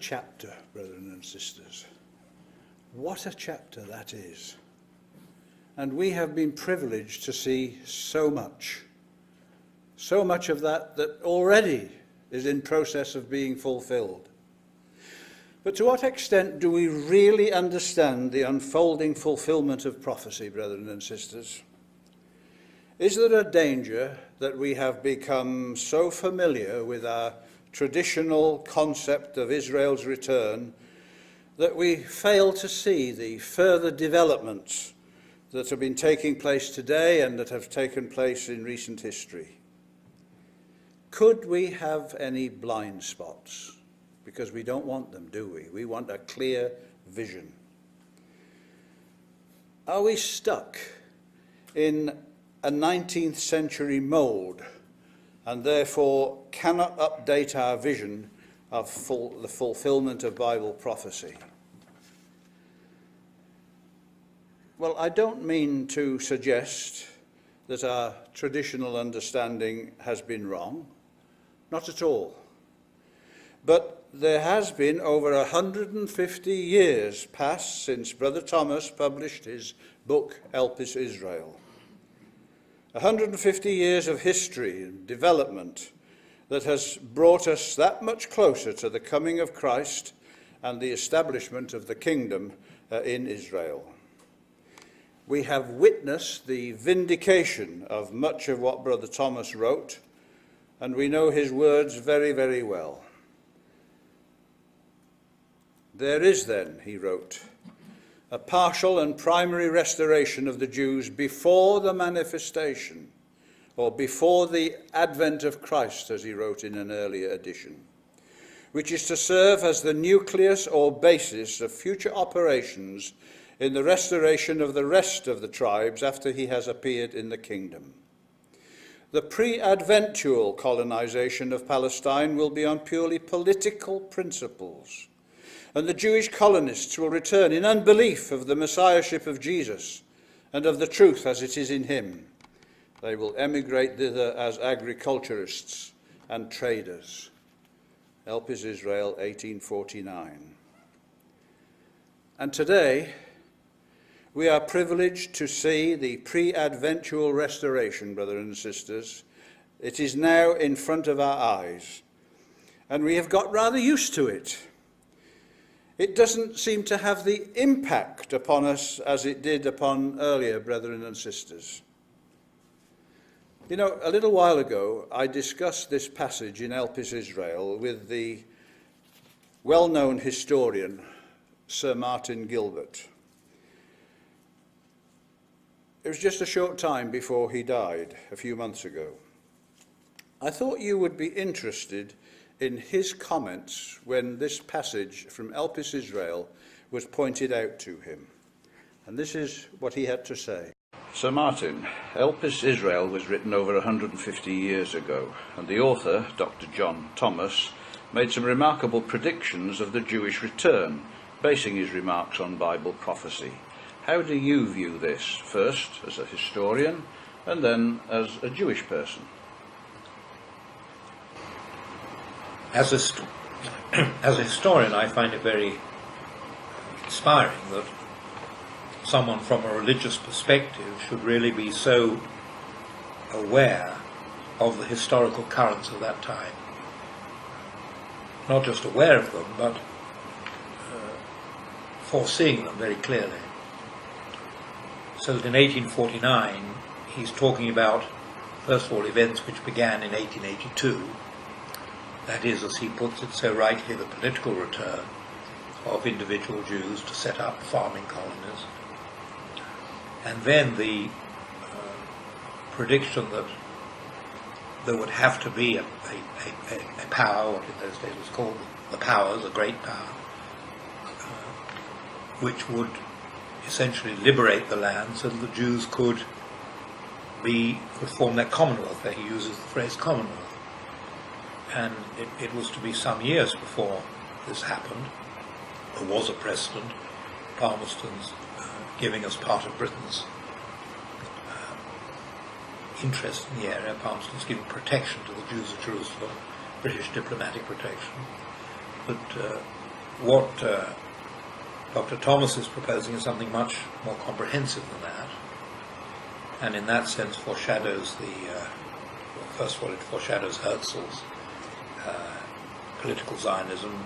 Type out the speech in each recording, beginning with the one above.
chapter, brethren and sisters. What a chapter that is. And we have been privileged to see so much of that already is in process of being fulfilled. But to what extent do we really understand the unfolding fulfillment of prophecy, brethren and sisters? Is there a danger that we have become so familiar with our traditional concept of Israel's return that we fail to see the further developments that have been taking place today and that have taken place in recent history? Could we have any blind spots? Because we don't want them, do we? We want a clear vision. Are we stuck in a 19th century mould and therefore cannot update our vision of the fulfillment of Bible prophecy? Well, I don't mean to suggest that our traditional understanding has been wrong. Not at all. But there has been over 150 years passed since Brother Thomas published his book, Elpis Israel. 150 years of history and development that has brought us that much closer to the coming of Christ and the establishment of the kingdom in Israel. We have witnessed the vindication of much of what Brother Thomas wrote, and we know his words very, very well. There is then, he wrote, a partial and primary restoration of the Jews before the manifestation, or before the advent of Christ, as he wrote in an earlier edition, which is to serve as the nucleus or basis of future operations in the restoration of the rest of the tribes after he has appeared in the kingdom. The pre-adventual colonization of Palestine will be on purely political principles, and the Jewish colonists will return in unbelief of the messiahship of Jesus and of the truth as it is in him. They will emigrate thither as agriculturists and traders. Elpis Israel, 1849. And today, we are privileged to see the pre-adventual restoration, brothers and sisters. It is now in front of our eyes, and we have got rather used to it. It doesn't seem to have the impact upon us as it did upon earlier brethren and sisters. You know, a little while ago, I discussed this passage in Elpis Israel with the well-known historian, Sir Martin Gilbert. It was just a short time before he died, a few months ago. I thought you would be interested in his comments when this passage from Elpis Israel was pointed out to him. And this is what he had to say. Sir Martin, Elpis Israel was written over 150 years ago, and the author, Dr. John Thomas, made some remarkable predictions of the Jewish return, basing his remarks on Bible prophecy. How do you view this, first as a historian, and then as a Jewish person? As a historian, I find it very inspiring that someone from a religious perspective should really be so aware of the historical currents of that time. Not just aware of them, but foreseeing them very clearly. So that in 1849, he's talking about, first of all, events which began in 1882. That is, as he puts it so rightly, the political return of individual Jews to set up farming colonies. And then the prediction that there would have to be a power, what in those days was called the powers, a great power, which would essentially liberate the land so that the Jews could form their commonwealth. There he uses the phrase commonwealth. And it was to be some years before this happened. There was a precedent, Palmerston's giving us part of Britain's interest in the area. Palmerston's giving protection to the Jews of Jerusalem, British diplomatic protection. But what Dr. Thomas is proposing is something much more comprehensive than that, and in that sense foreshadows first of all, it foreshadows Herzl's political Zionism,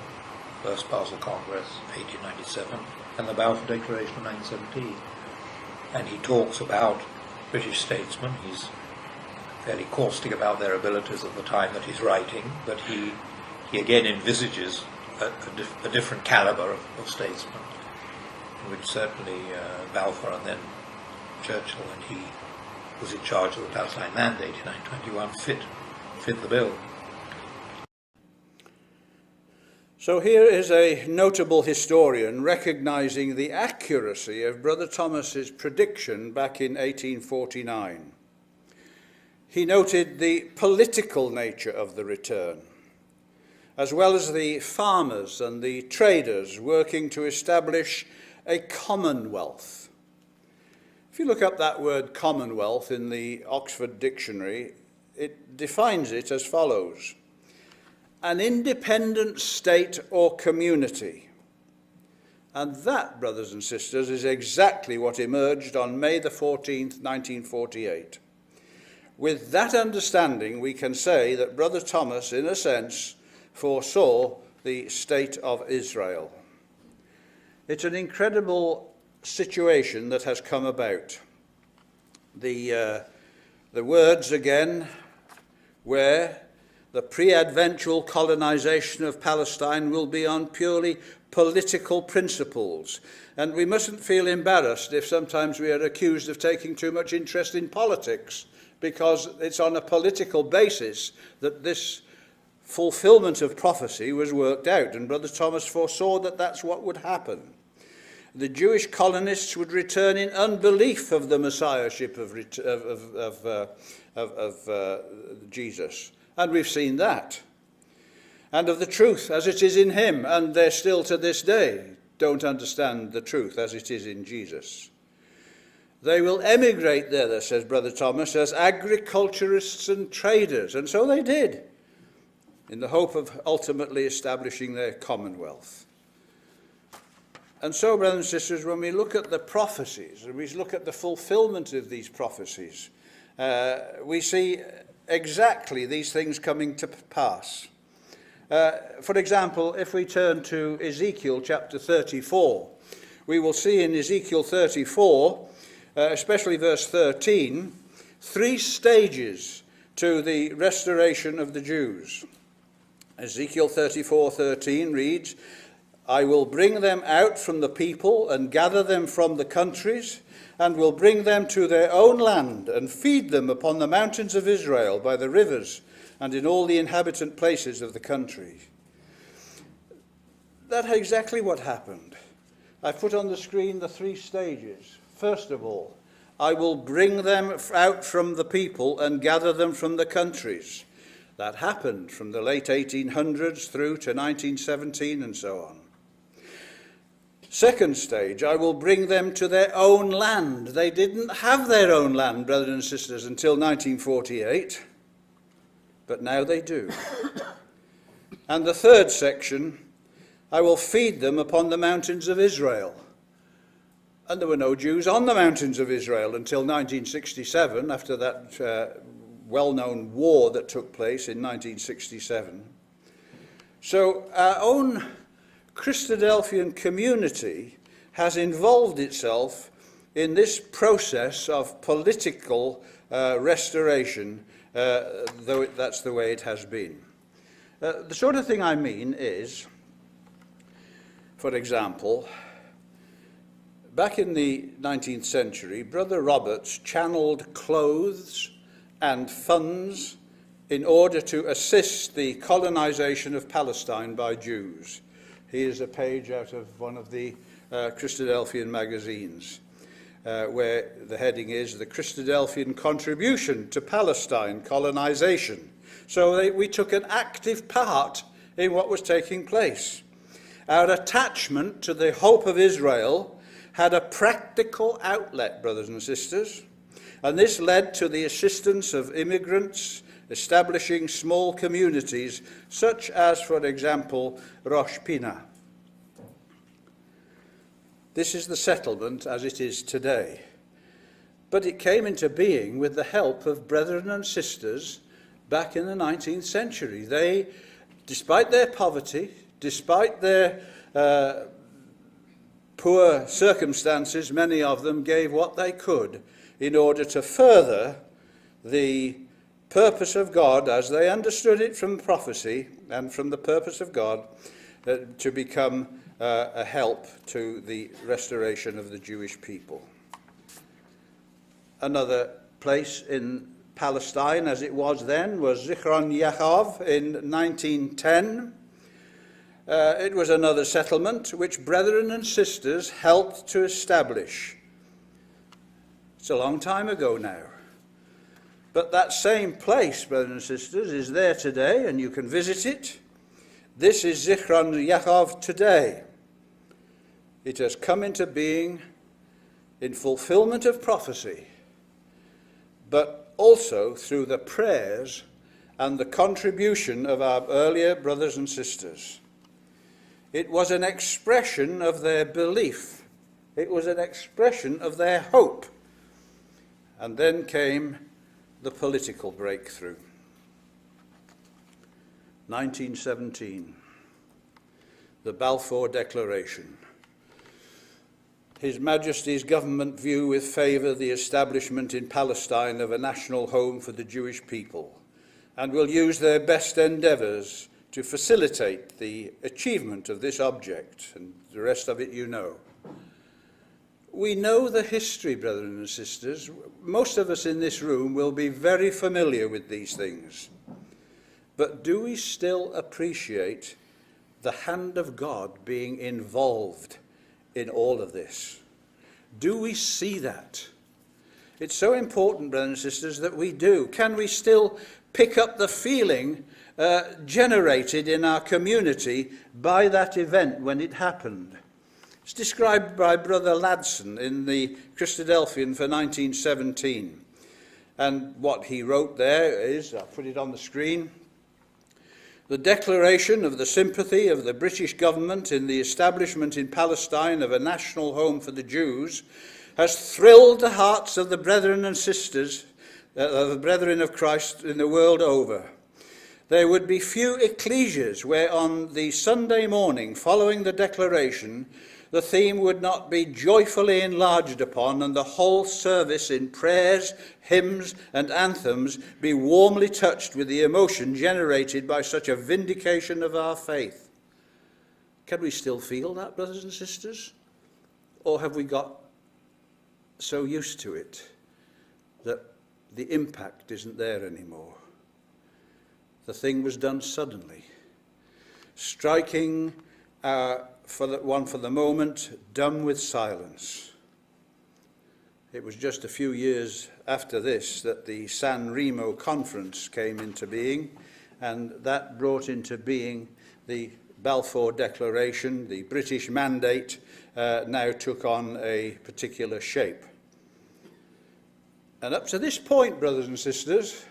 First Basel Congress, 1897, and the Balfour Declaration of 1917. And he talks about British statesmen. He's fairly caustic about their abilities at the time that he's writing, but he again envisages a different calibre of statesmen, in which certainly Balfour and then Churchill, when he was in charge of the Palestine Mandate in 1921, fit the bill. So here is a notable historian recognising the accuracy of Brother Thomas's prediction back in 1849. He noted the political nature of the return, as well as the farmers and the traders working to establish a commonwealth. If you look up that word commonwealth in the Oxford Dictionary, it defines it as follows: an independent state or community. And that, brothers and sisters, is exactly what emerged on May the 14th, 1948. With that understanding, we can say that Brother Thomas, in a sense, foresaw the state of Israel. It's an incredible situation that has come about. The words again, where the pre-adventual colonization of Palestine will be on purely political principles. And we mustn't feel embarrassed if sometimes we are accused of taking too much interest in politics, because it's on a political basis that this fulfillment of prophecy was worked out. And Brother Thomas foresaw that that's what would happen. The Jewish colonists would return in unbelief of the messiahship of Jesus. And we've seen that. And of the truth as it is in him. And they still to this day don't understand the truth as it is in Jesus. They will emigrate thither, says Brother Thomas, as agriculturists and traders. And so they did, in the hope of ultimately establishing their commonwealth. And so, brothers and sisters, when we look at the prophecies, and we look at the fulfillment of these prophecies, we see exactly these things coming to pass. For example, if we turn to Ezekiel chapter 34, we will see in Ezekiel 34, especially verse 13, 3 stages to the restoration of the Jews. Ezekiel 34:13 reads, I will bring them out from the people and gather them from the countries, and will bring them to their own land and feed them upon the mountains of Israel by the rivers and in all the inhabitant places of the country. That's exactly what happened. I've put on the screen the 3 stages. First of all, I will bring them out from the people and gather them from the countries. That happened from the late 1800s through to 1917 and so on. Second stage, I will bring them to their own land. They didn't have their own land, brothers and sisters, until 1948, but now they do. And the third section, I will feed them upon the mountains of Israel. And there were no Jews on the mountains of Israel until 1967, after that well-known war that took place in 1967. So our own Christadelphian community has involved itself in this process of political restoration, though that's the way it has been. The sort of thing I mean is, for example, back in the 19th century, Brother Roberts channeled clothes and funds in order to assist the colonization of Palestine by Jews. Here's a page out of one of the Christadelphian magazines, where the heading is The Christadelphian Contribution to Palestine Colonization. So we took an active part in what was taking place. Our attachment to the hope of Israel had a practical outlet, brothers and sisters, and this led to the assistance of immigrants, establishing small communities, such as, for example, Rosh Pinah. This is the settlement as it is today. But it came into being with the help of brethren and sisters back in the 19th century. They, despite their poverty, despite their poor circumstances, many of them gave what they could in order to further the purpose of God as they understood it from prophecy and from the purpose of God to become a help to the restoration of the Jewish people. Another place in Palestine, as it was then, was Zichron Yaakov in 1910. It was another settlement which brethren and sisters helped to establish. It's a long time ago now. But that same place, brothers and sisters, is there today, and you can visit it. This is Zichron Yaakov today. It has come into being in fulfillment of prophecy, but also through the prayers and the contribution of our earlier brothers and sisters. It was an expression of their belief. It was an expression of their hope. And then came the political breakthrough. 1917, the Balfour Declaration. His Majesty's government view with favour the establishment in Palestine of a national home for the Jewish people, and will use their best endeavours to facilitate the achievement of this object, and the rest of it you know. We know the history, brothers and sisters. Most of us in this room will be very familiar with these things. But do we still appreciate the hand of God being involved in all of this? Do we see that? It's so important, brothers and sisters, that we do. Can we still pick up the feeling generated in our community by that event when it happened? It's described by Brother Ladson in the Christadelphian for 1917. And what he wrote there is, I'll put it on the screen, the declaration of the sympathy of the British government in the establishment in Palestine of a national home for the Jews has thrilled the hearts of the brethren and sisters, the brethren of Christ in the world over. There would be few ecclesias where on the Sunday morning following the declaration the theme would not be joyfully enlarged upon, and the whole service in prayers, hymns, and anthems be warmly touched with the emotion generated by such a vindication of our faith. Can we still feel that, brothers and sisters? Or have we got so used to it that the impact isn't there anymore? The thing was done suddenly, striking for the moment, dumb with silence. It was just a few years after this that the San Remo Conference came into being, and that brought into being the Balfour Declaration. The British mandate now took on a particular shape. And up to this point, brothers and sisters,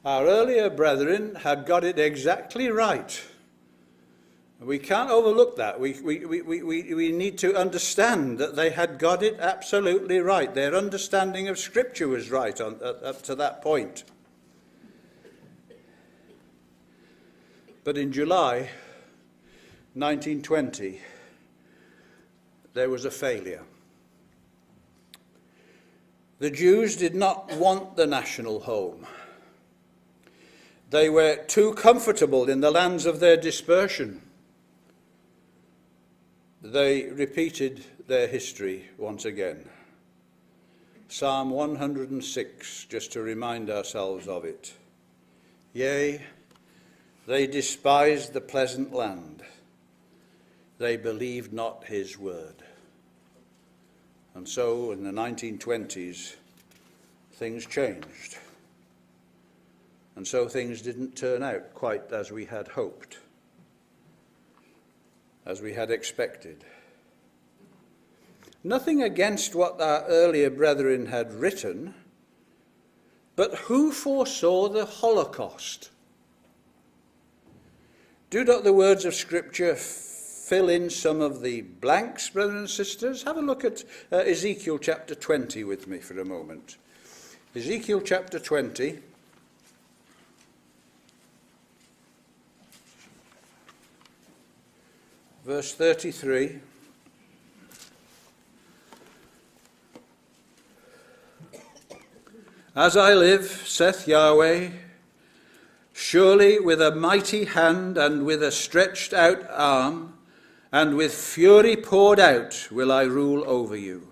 our earlier brethren had got it exactly right. We can't overlook that. We need to understand that they had got it absolutely right. Their understanding of Scripture was right up to that point. But in July 1920, there was a failure. The Jews did not want the national home. They were too comfortable in the lands of their dispersion. They repeated their history once again. Psalm 106, just to remind ourselves of it. Yea, they despised the pleasant land. They believed not his word. And so in the 1920s, things changed. And so things didn't turn out quite as we had hoped, as we had expected. Nothing against what our earlier brethren had written, but who foresaw the Holocaust? Do not the words of Scripture fill in some of the blanks, brothers and sisters, have a look at Ezekiel chapter 20 with me for a moment. Ezekiel chapter 20. Verse 33. As I live, saith Yahweh, surely with a mighty hand and with a stretched out arm and with fury poured out will I rule over you.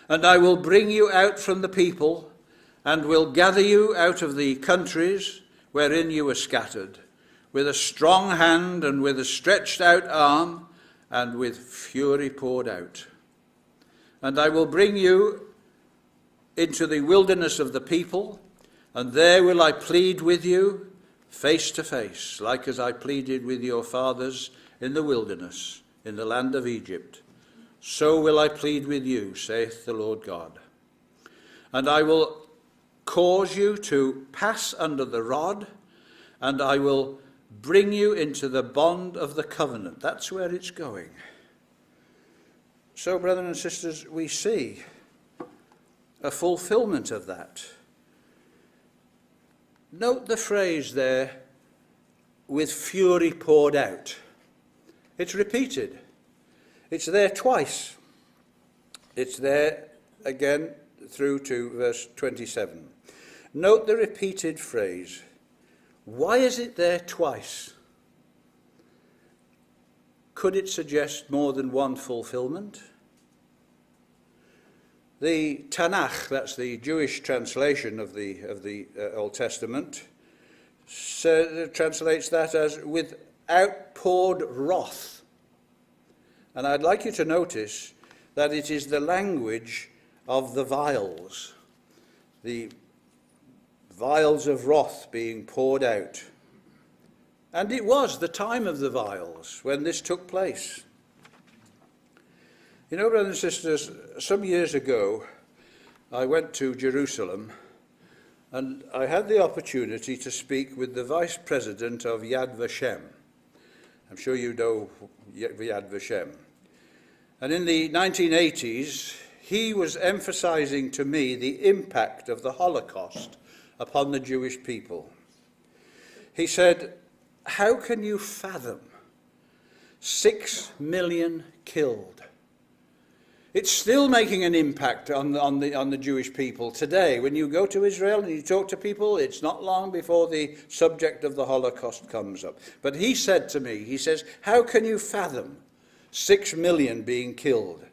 And I will bring you out from the people and will gather you out of the countries wherein you were scattered, with a strong hand and with a stretched out arm and with fury poured out. And I will bring you into the wilderness of the people, and there will I plead with you face to face, like as I pleaded with your fathers in the wilderness, in the land of Egypt. So will I plead with you, saith the Lord God. And I will cause you to pass under the rod, and I will bring you into the bond of the covenant. That's where it's going. So, brothers and sisters, we see a fulfillment of that. Note the phrase there, with fury poured out. It's repeated. It's there twice. It's there again through to verse 27. Note the repeated phrase. Why is it there twice? Could it suggest more than one fulfillment? The Tanakh, that's the Jewish translation of the Old Testament, translates that as with outpoured wrath. And I'd like you to notice that it is the language of the vials, the vials of wrath being poured out. And it was the time of the vials when this took place. You know, brothers and sisters, some years ago, I went to Jerusalem and I had the opportunity to speak with the vice president of Yad Vashem. I'm sure you know Yad Vashem. And in the 1980s, he was emphasizing to me the impact of the Holocaust upon the Jewish people. He said, how can you fathom 6 million killed? It's still making an impact on the Jewish people today. When you go to Israel and you talk to people, it's not long before the subject of the Holocaust comes up. But he said to me, he says, how can you fathom 6 million being killed?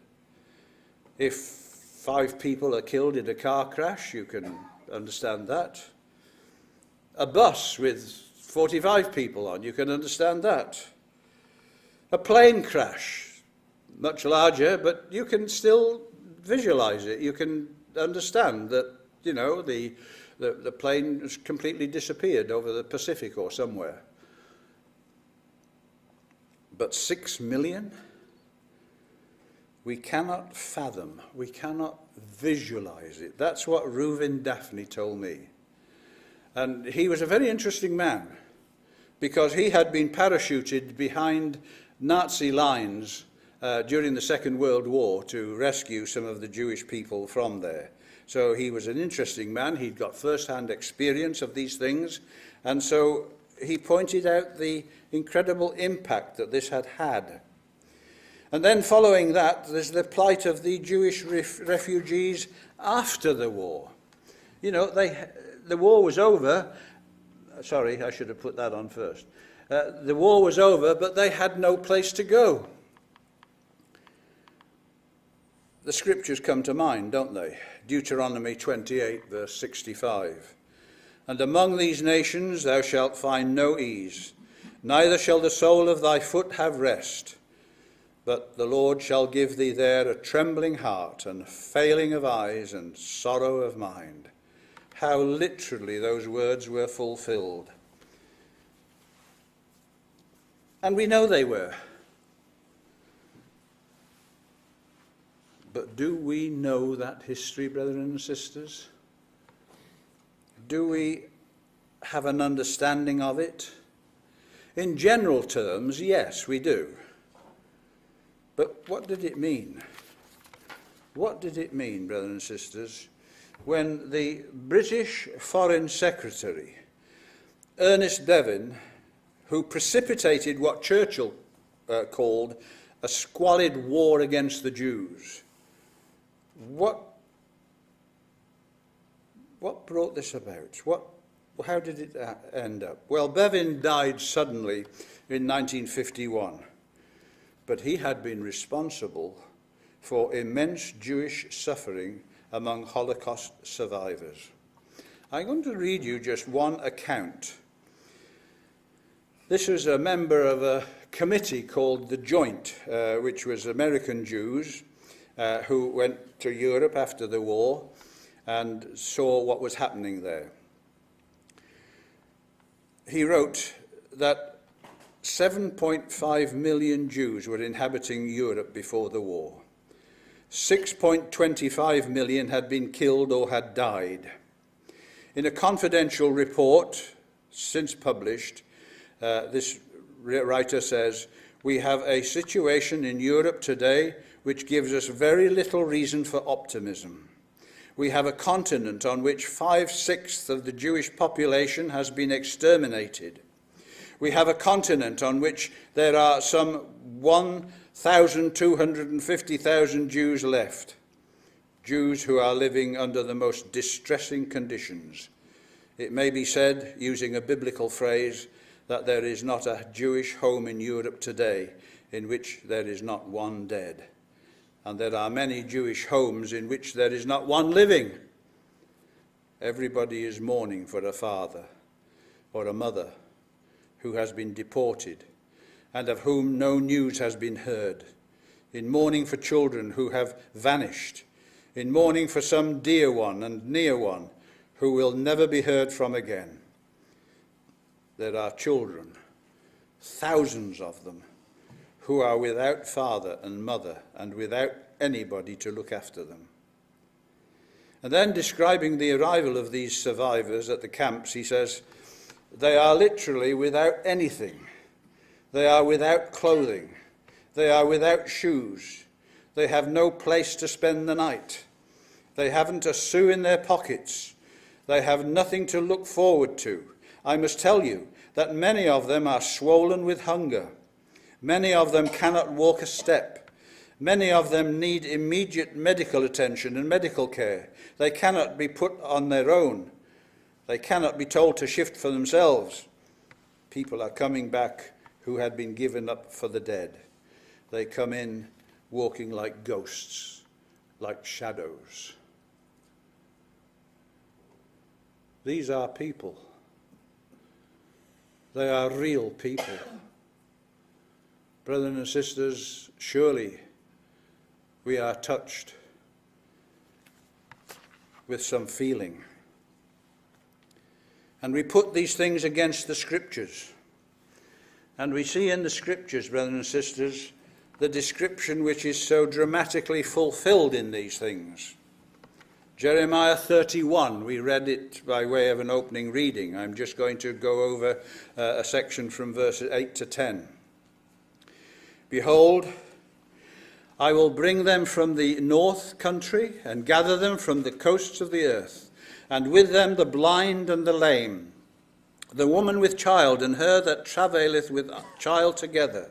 If 5 people are killed in a car crash, you can understand that. A bus with 45 people on, you can understand that. A plane crash, much larger, but you can still visualize it. You can understand that, you know, the plane has completely disappeared over the Pacific or somewhere. But 6 million? We cannot fathom, we cannot visualize it. That's what Reuven Daphne told me. And he was a very interesting man, because he had been parachuted behind Nazi lines during the Second World War to rescue some of the Jewish people from there. So he was an interesting man. He'd got first-hand experience of these things. And so he pointed out the incredible impact that this had had. And then following that, there's the plight of the Jewish refugees after the war. You know, the war was over. Sorry, I should have put that on first. The war was over, but they had no place to go. The scriptures come to mind, don't they? Deuteronomy 28, verse 65. And among these nations thou shalt find no ease, neither shall the sole of thy foot have rest. But the Lord shall give thee there a trembling heart, and failing of eyes, and sorrow of mind. How literally those words were fulfilled. And we know they were. But do we know that history, brothers and sisters? Do we have an understanding of it? In general terms, yes, we do. But what did it mean? What did it mean, brothers and sisters, when the British Foreign Secretary, Ernest Bevin, who precipitated what Churchill called a squalid war against the Jews, what brought this about? How did it end up? Well, Bevin died suddenly in 1951, but he had been responsible for immense Jewish suffering among Holocaust survivors. I'm going to read you just one account. This was a member of a committee called the Joint, which was American Jews who went to Europe after the war and saw what was happening there. He wrote that 7.5 million Jews were inhabiting Europe before the war. 6.25 million had been killed or had died. In a confidential report since published, this writer says, "We have a situation in Europe today which gives us very little reason for optimism. We have a continent on which 5/6 of the Jewish population has been exterminated. We have a continent on which there are some 1,250,000 Jews left, Jews who are living under the most distressing conditions. It may be said, using a biblical phrase, that there is not a Jewish home in Europe today in which there is not one dead. And there are many Jewish homes in which there is not one living. Everybody is mourning for a father or a mother who has been deported and of whom no news has been heard, in mourning for children who have vanished, in mourning for some dear one and near one who will never be heard from again. There are children, thousands of them, who are without father and mother and without anybody to look after them." And then, describing the arrival of these survivors at the camps, he says, "They are literally without anything. They are without clothing. They are without shoes. They have no place to spend the night. They haven't a sou in their pockets. They have nothing to look forward to. I must tell you that many of them are swollen with hunger. Many of them cannot walk a step. Many of them need immediate medical attention and medical care. They cannot be put on their own. They cannot be told to shift for themselves. People are coming back who had been given up for the dead. They come in walking like ghosts, like shadows." These are people. They are real people. Brothers and sisters, surely we are touched with some feeling. And we put these things against the Scriptures. And we see in the Scriptures, brothers and sisters, the description which is so dramatically fulfilled in these things. Jeremiah 31, we read it by way of an opening reading. I'm just going to go over a section from verses 8 to 10. "Behold, I will bring them from the north country and gather them from the coasts of the earth, and with them the blind and the lame, the woman with child and her that travaileth with child together.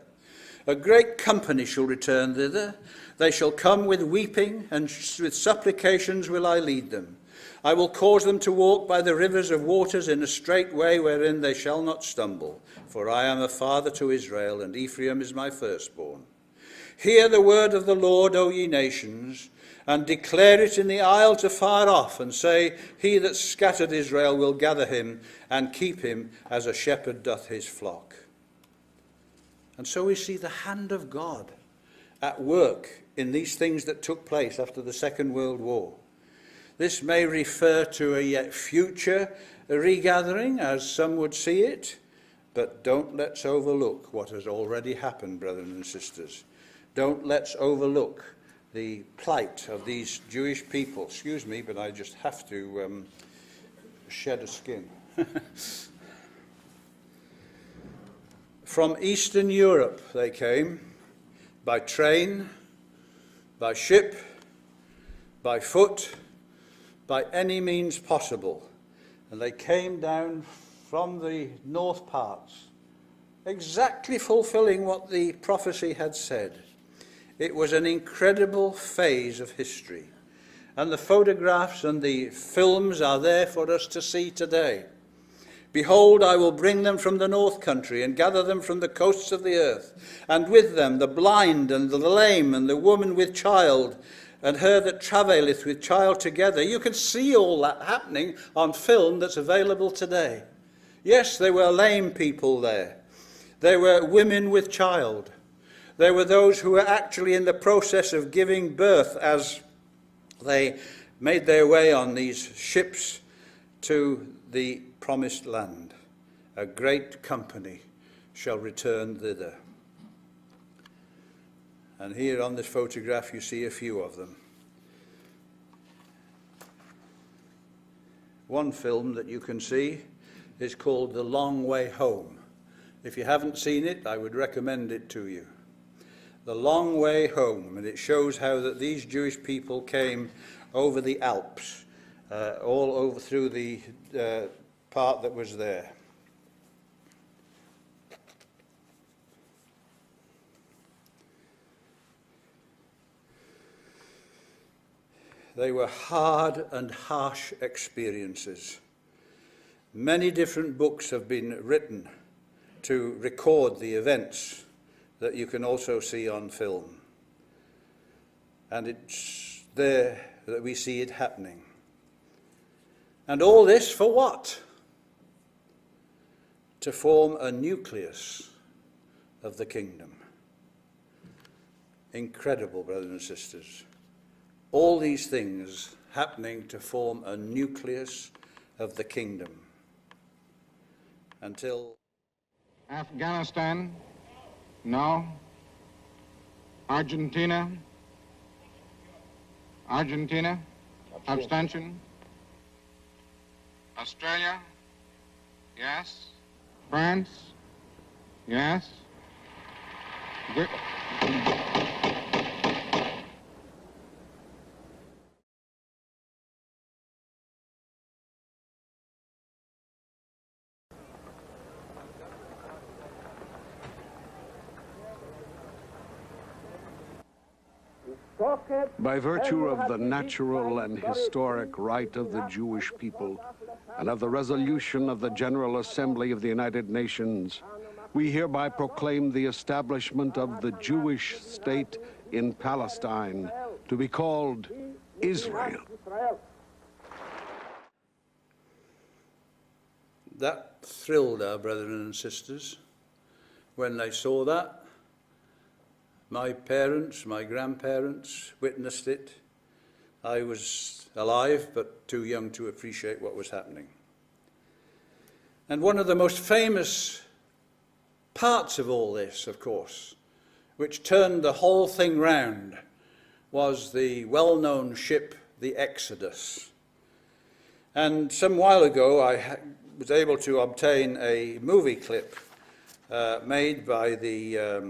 A great company shall return thither. They shall come with weeping, and with supplications will I lead them. I will cause them to walk by the rivers of waters in a straight way wherein they shall not stumble. For I am a father to Israel, and Ephraim is my firstborn. Hear the word of the Lord, O ye nations, and declare it in the isles afar off, and say, He that scattered Israel will gather him, and keep him as a shepherd doth his flock." And so we see the hand of God at work in these things that took place after the Second World War. This may refer to a yet future regathering, as some would see it, but don't let's overlook what has already happened, brothers and sisters. Don't let's overlook the plight of these Jewish people. Excuse me, but I just have to shed a skin. From Eastern Europe they came, by train, by ship, by foot, by any means possible. And they came down from the north parts, exactly fulfilling what the prophecy had said. It was an incredible phase of history. And the photographs and the films are there for us to see today. Behold, I will bring them from the north country and gather them from the coasts of the earth, and with them the blind and the lame and the woman with child, and her that travaileth with child together. You can see all that happening on film that's available today. Yes, there were lame people there. There were women with child. There were those who were actually in the process of giving birth as they made their way on these ships to the promised land. A great company shall return thither. And here on this photograph you see a few of them. One film that you can see is called The Long Way Home. If you haven't seen it, I would recommend it to you. The Long Way Home, and it shows how that these Jewish people came over the Alps, all over through the part that was there. They were hard and harsh experiences. Many different books have been written to record the events that you can also see on film. And it's there that we see it happening. And all this for what? To form a nucleus of the kingdom. Incredible, brothers and sisters. All these things happening to form a nucleus of the kingdom. Until Afghanistan, no. Argentina, abstention. Australia, yes. France, yes. By virtue of the natural and historic right of the Jewish people and of the resolution of the General Assembly of the United Nations, we hereby proclaim the establishment of the Jewish state in Palestine to be called Israel. that thrilled our brothers and sisters when they saw that. My parents, my grandparents witnessed it. I was alive, but too young to appreciate what was happening. And one of the most famous parts of all this, of course, which turned the whole thing round, was the well-known ship, the Exodus. And some while ago, I was able to obtain a movie clip made by the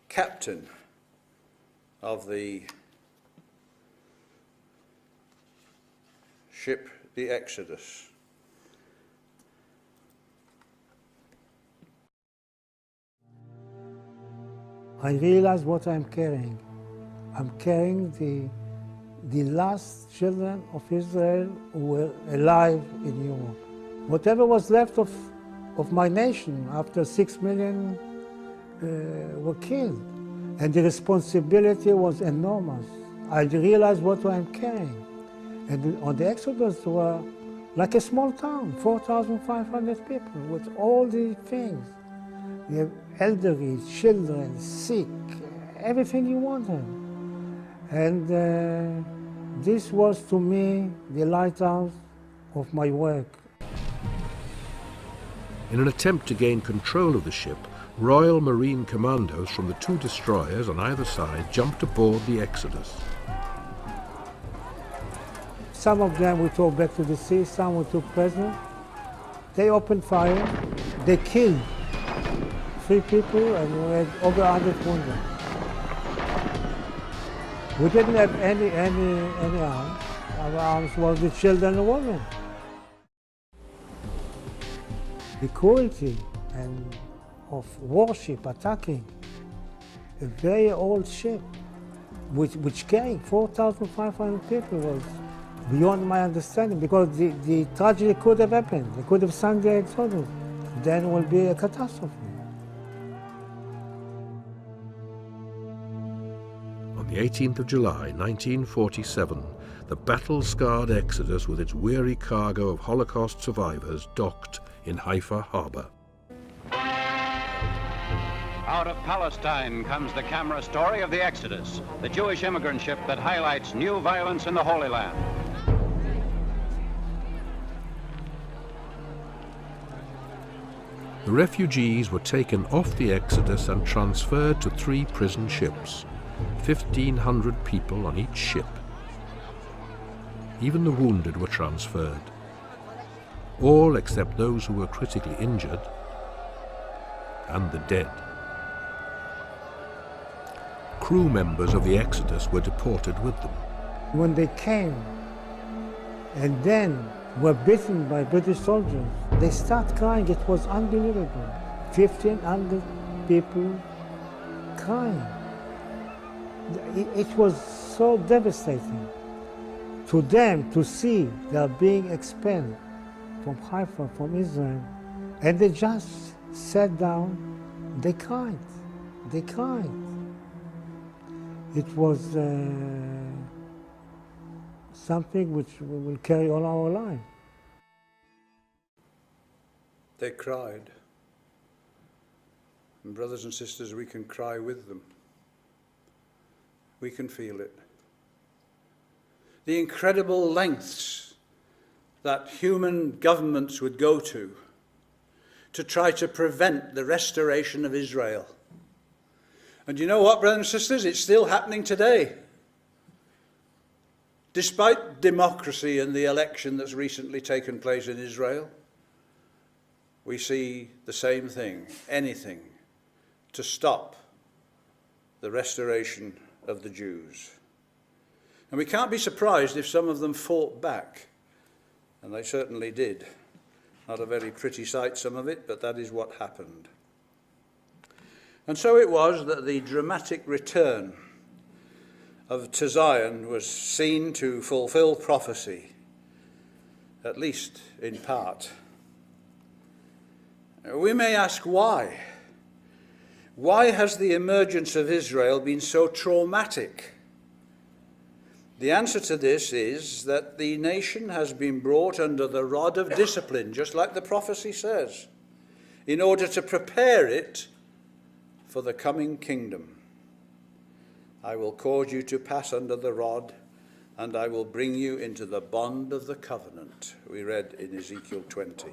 captain of the ship, the Exodus. I realize what I'm carrying. I'm carrying the last children of Israel who were alive in Europe. Whatever was left of my nation after 6 million were killed. And the responsibility was enormous. I realized what I'm carrying. And on the Exodus there were like a small town, 4,500 people with all the things. We have elderly, children, sick, everything you wanted. And this was to me the lighthouse of my work. In an attempt to gain control of the ship, Royal Marine commandos from the two destroyers on either side jumped aboard the Exodus. Some of them we took back to the sea, some we took prisoner. They opened fire, they killed 3 people and we had over 100 wounded. We didn't have any arms. Our arms were the children and women. The cruelty and of warship attacking a very old ship, which carried 4,500 people, was beyond my understanding, because the tragedy could have happened. They could have sunk the Exodus. Then it will be a catastrophe. On the 18th of July 1947, the battle-scarred Exodus with its weary cargo of Holocaust survivors docked in Haifa harbor. Out of Palestine comes the camera story of the Exodus, the Jewish immigrant ship that highlights new violence in the Holy Land. The refugees were taken off the Exodus and transferred to 3 prison ships, 1,500 people on each ship. Even the wounded were transferred, all except those who were critically injured and the dead. Crew members of the Exodus were deported with them. When they came and then were beaten by British soldiers, they started crying. It was unbelievable. 1,500 people crying. It was so devastating to them to see they are being expelled from Haifa, from Israel, and they just sat down, they cried. They cried. It was something which we will carry all our life. They cried. And brothers and sisters, we can cry with them. We can feel it. The incredible lengths that human governments would go to try to prevent the restoration of Israel. And you know what, brothers and sisters? It's still happening today. Despite democracy and the election that's recently taken place in Israel, we see the same thing, anything to stop the restoration of the Jews. And we can't be surprised if some of them fought back, and they certainly did. Not a very pretty sight, some of it, but that is what happened. And so it was that the dramatic return to Zion was seen to fulfill prophecy, at least in part. We may ask why. Why has the emergence of Israel been so traumatic? The answer to this is that the nation has been brought under the rod of discipline, just like the prophecy says, in order to prepare it for the coming kingdom. I will cause you to pass under the rod, and I will bring you into the bond of the covenant, we read in Ezekiel 20.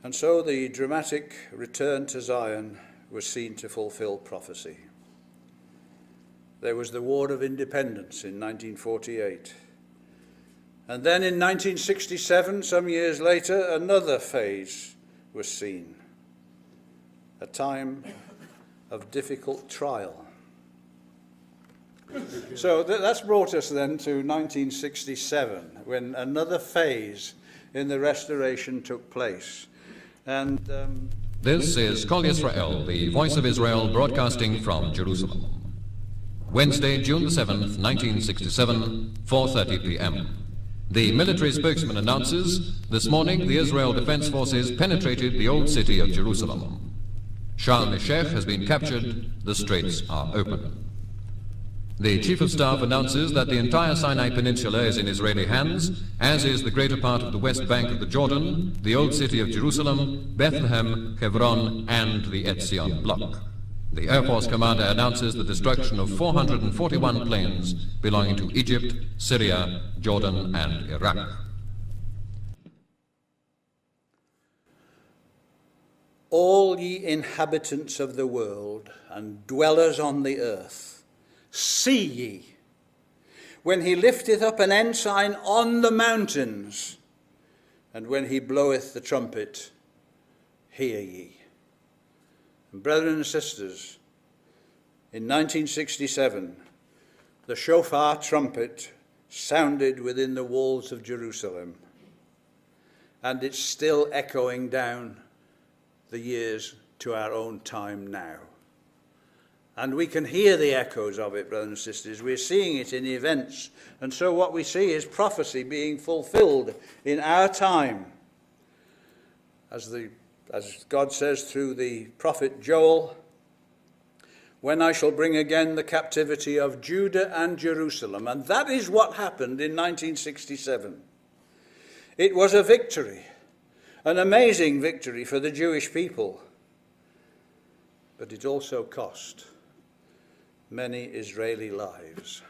And so the dramatic return to Zion was seen to fulfill prophecy. There was the War of Independence in 1948. And then in 1967, some years later, another phase was seen. A time of difficult trial. So that's brought us then to 1967, when another phase in the restoration took place. And This is Kol Yisrael, the Voice of Israel, broadcasting from Jerusalem. Wednesday, June the 7th, 1967, 4:30 p.m. The military spokesman announces, this morning the Israel Defense Forces penetrated the old city of Jerusalem. Sharm el-Sheikh has been captured, the straits are open. The Chief of Staff announces that the entire Sinai Peninsula is in Israeli hands, as is the greater part of the west bank of the Jordan, the old city of Jerusalem, Bethlehem, Hebron, and the Etzion bloc. The Air Force commander announces the destruction of 441 planes belonging to Egypt, Syria, Jordan, and Iraq. all ye inhabitants of the world and dwellers on the earth, see ye, when he lifteth up an ensign on the mountains, and when he bloweth the trumpet, hear ye. And brethren and sisters, in 1967, the shofar trumpet sounded within the walls of Jerusalem, and it's still echoing down the years to our own time now. And we can hear the echoes of it, brothers and sisters. We're seeing it in events. And so what we see is prophecy being fulfilled in our time. As God says through the prophet Joel, when I shall bring again the captivity of Judah and Jerusalem. And that is what happened in 1967. It was a victory, an amazing victory for the Jewish people. But it also cost many Israeli lives.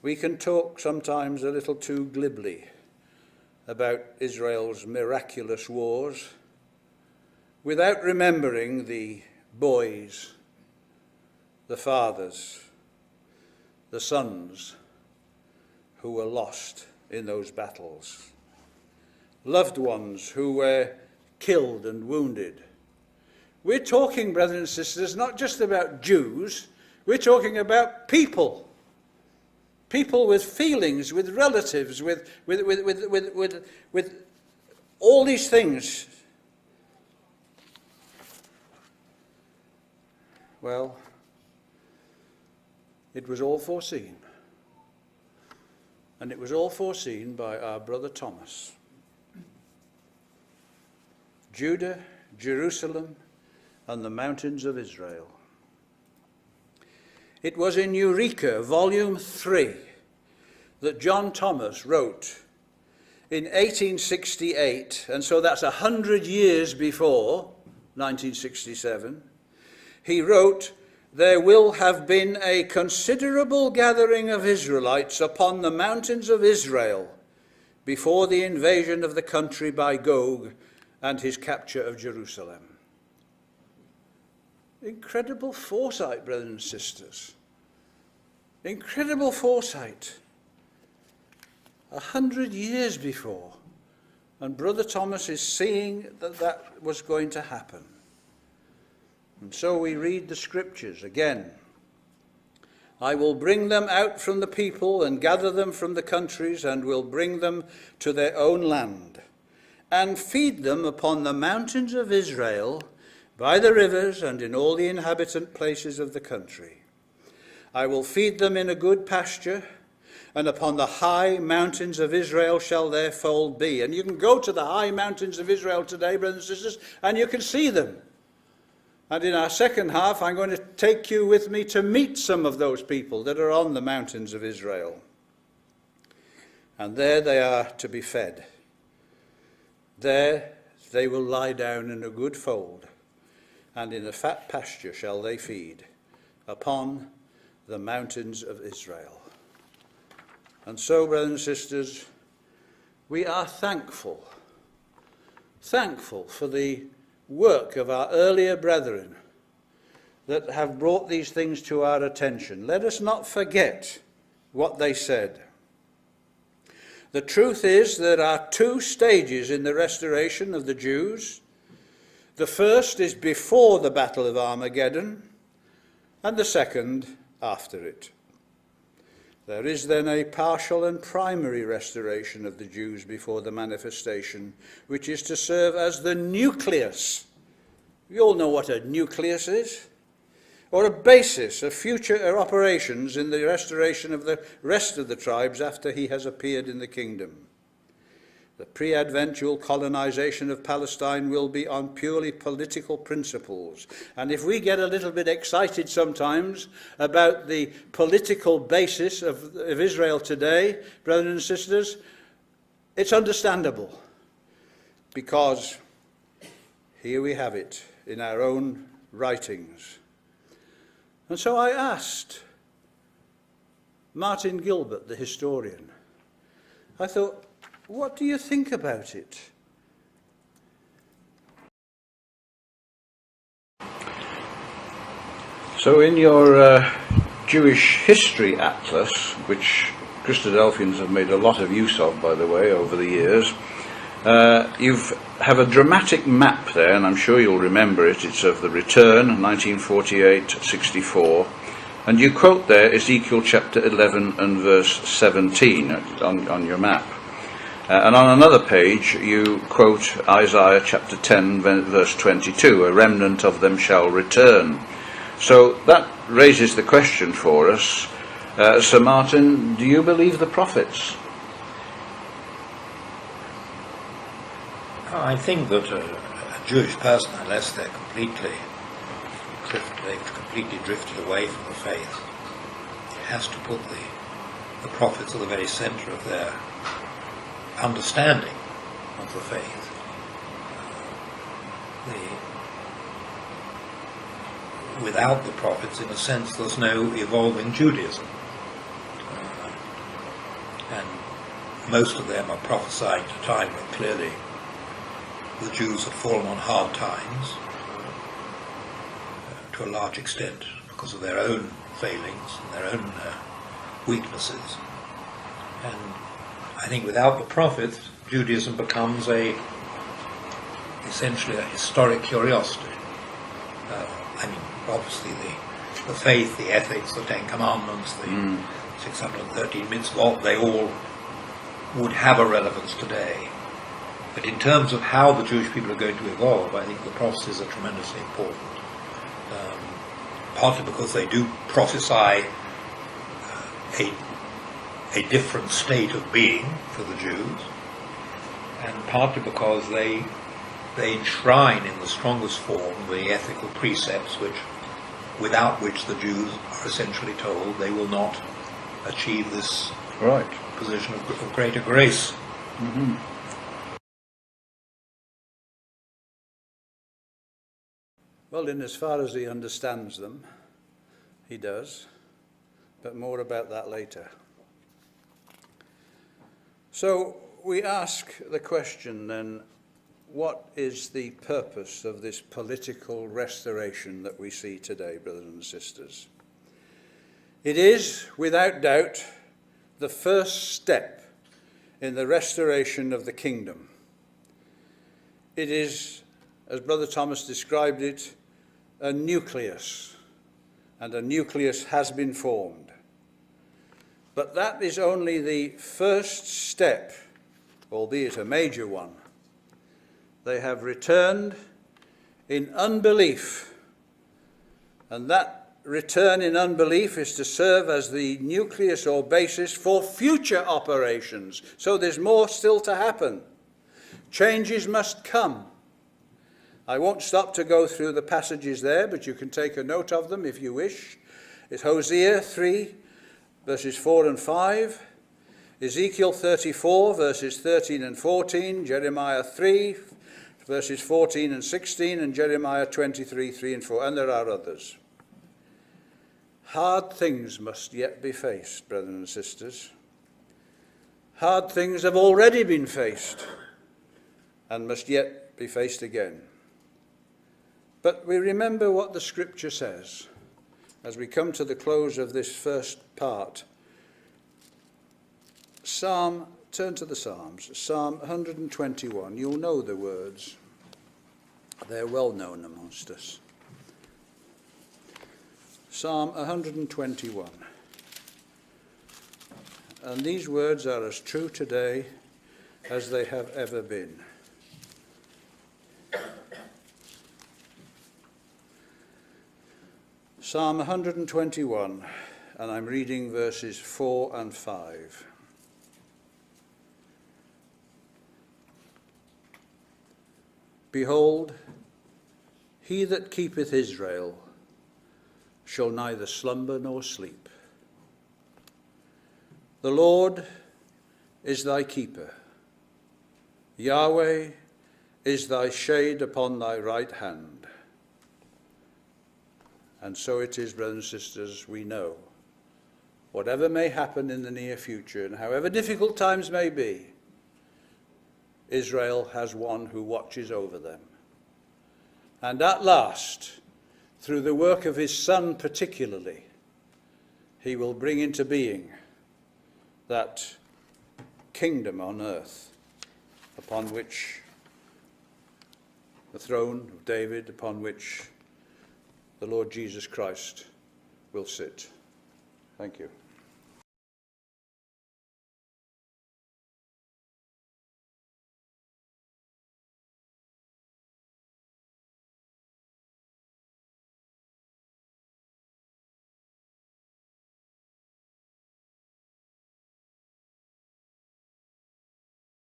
We can talk sometimes a little too glibly about Israel's miraculous wars without remembering the boys, the fathers, the sons who were lost in those battles, loved ones who were killed and wounded. We're talking, brothers and sisters, not just about Jews, we're talking about people. People with feelings, with relatives, with all these things. Well, it was all foreseen. And it was all foreseen by our brother Thomas. Judah, Jerusalem, and the mountains of Israel. It was in Eureka, volume 3, that John Thomas wrote in 1868, and so that's 100 years before 1967, he wrote, "There will have been a considerable gathering of Israelites upon the mountains of Israel before the invasion of the country by Gog and his capture of Jerusalem." Incredible foresight, brothers and sisters. Incredible foresight. 100 years before. And Brother Thomas is seeing that that was going to happen. And so we read the scriptures again. "I will bring them out from the people and gather them from the countries and will bring them to their own land and feed them upon the mountains of Israel, by the rivers and in all the inhabitant places of the country. I will feed them in a good pasture, and upon the high mountains of Israel shall their fold be." And you can go to the high mountains of Israel today, brothers and sisters, and you can see them. And in our second half, I'm going to take you with me to meet some of those people that are on the mountains of Israel. And there they are to be fed. There they will lie down in a good fold, and in a fat pasture shall they feed, upon the mountains of Israel. And so, brothers and sisters, we are thankful for the work of our earlier brethren that have brought these things to our attention. Let us not forget what they said. The truth is there are two stages in the restoration of the Jews. The first is before the Battle of Armageddon, and the second after it. There is then a partial and primary restoration of the Jews before the manifestation, which is to serve as the nucleus. You all know what a nucleus is, or a basis of future operations in the restoration of the rest of the tribes after he has appeared in the kingdom. The pre-adventual colonization of Palestine will be on purely political principles. And if we get a little bit excited sometimes about the political basis of Israel today, brothers and sisters, it's understandable. Because here we have it in our own writings. And so I asked Martin Gilbert, the historian, I thought, what do you think about it? So in your Jewish History Atlas, which Christadelphians have made a lot of use of, by the way, over the years, You have a dramatic map there, and I'm sure you'll remember it. It's of the return, 1948-64. And you quote there Ezekiel chapter 11 and verse 17 on your map. And on another page you quote Isaiah chapter 10 verse 22, a remnant of them shall return. So that raises the question for us, Sir Martin, do you believe the prophets? I think that a Jewish person, unless they've completely drifted away from the faith, has to put the prophets at the very centre of their understanding of the faith. Without the prophets, in a sense, there's no evolving Judaism. And most of them are prophesying at a time when clearly the Jews had fallen on hard times, to a large extent because of their own failings and their own weaknesses. And I think without the prophets, Judaism becomes essentially a historic curiosity. Obviously the faith, the ethics, the Ten Commandments, the 613 mitzvot, they all would have a relevance today. But in terms of how the Jewish people are going to evolve, I think the prophecies are tremendously important. Partly because they do prophesy a different state of being for the Jews, and partly because they enshrine in the strongest form the ethical precepts without which the Jews are essentially told they will not achieve this position of greater grace. Mm-hmm. Well, in as far as he understands them, he does, but more about that later. So we ask the question then, what is the purpose of this political restoration that we see today, brothers and sisters? It is, without doubt, the first step in the restoration of the kingdom. It is, as Brother Thomas described it, a nucleus, and a nucleus has been formed. But that is only the first step, albeit a major one. They have returned in unbelief, and that return in unbelief is to serve as the nucleus or basis for future operations. So there's more still to happen. Changes must come. I won't stop to go through the passages there, but you can take a note of them if you wish. It's Hosea 3, verses 4 and 5, Ezekiel 34, verses 13 and 14, Jeremiah 3, verses 14 and 16, and Jeremiah 23, 3 and 4, and there are others. Hard things must yet be faced, brothers and sisters. Hard things have already been faced and must yet be faced again. But we remember what the Scripture says as we come to the close of this first part. Turn to the Psalms, Psalm 121. You'll know the words. They're well known amongst us. Psalm 121. And these words are as true today as they have ever been. Psalm 121, and I'm reading verses 4 and 5. Behold, he that keepeth Israel shall neither slumber nor sleep. The Lord is thy keeper. Yahweh is thy shade upon thy right hand. And so it is, brothers and sisters, we know. Whatever may happen in the near future, and however difficult times may be, Israel has one who watches over them. And at last, through the work of his Son particularly, he will bring into being that kingdom on earth upon which the throne of David, upon which the Lord Jesus Christ will sit. Thank you.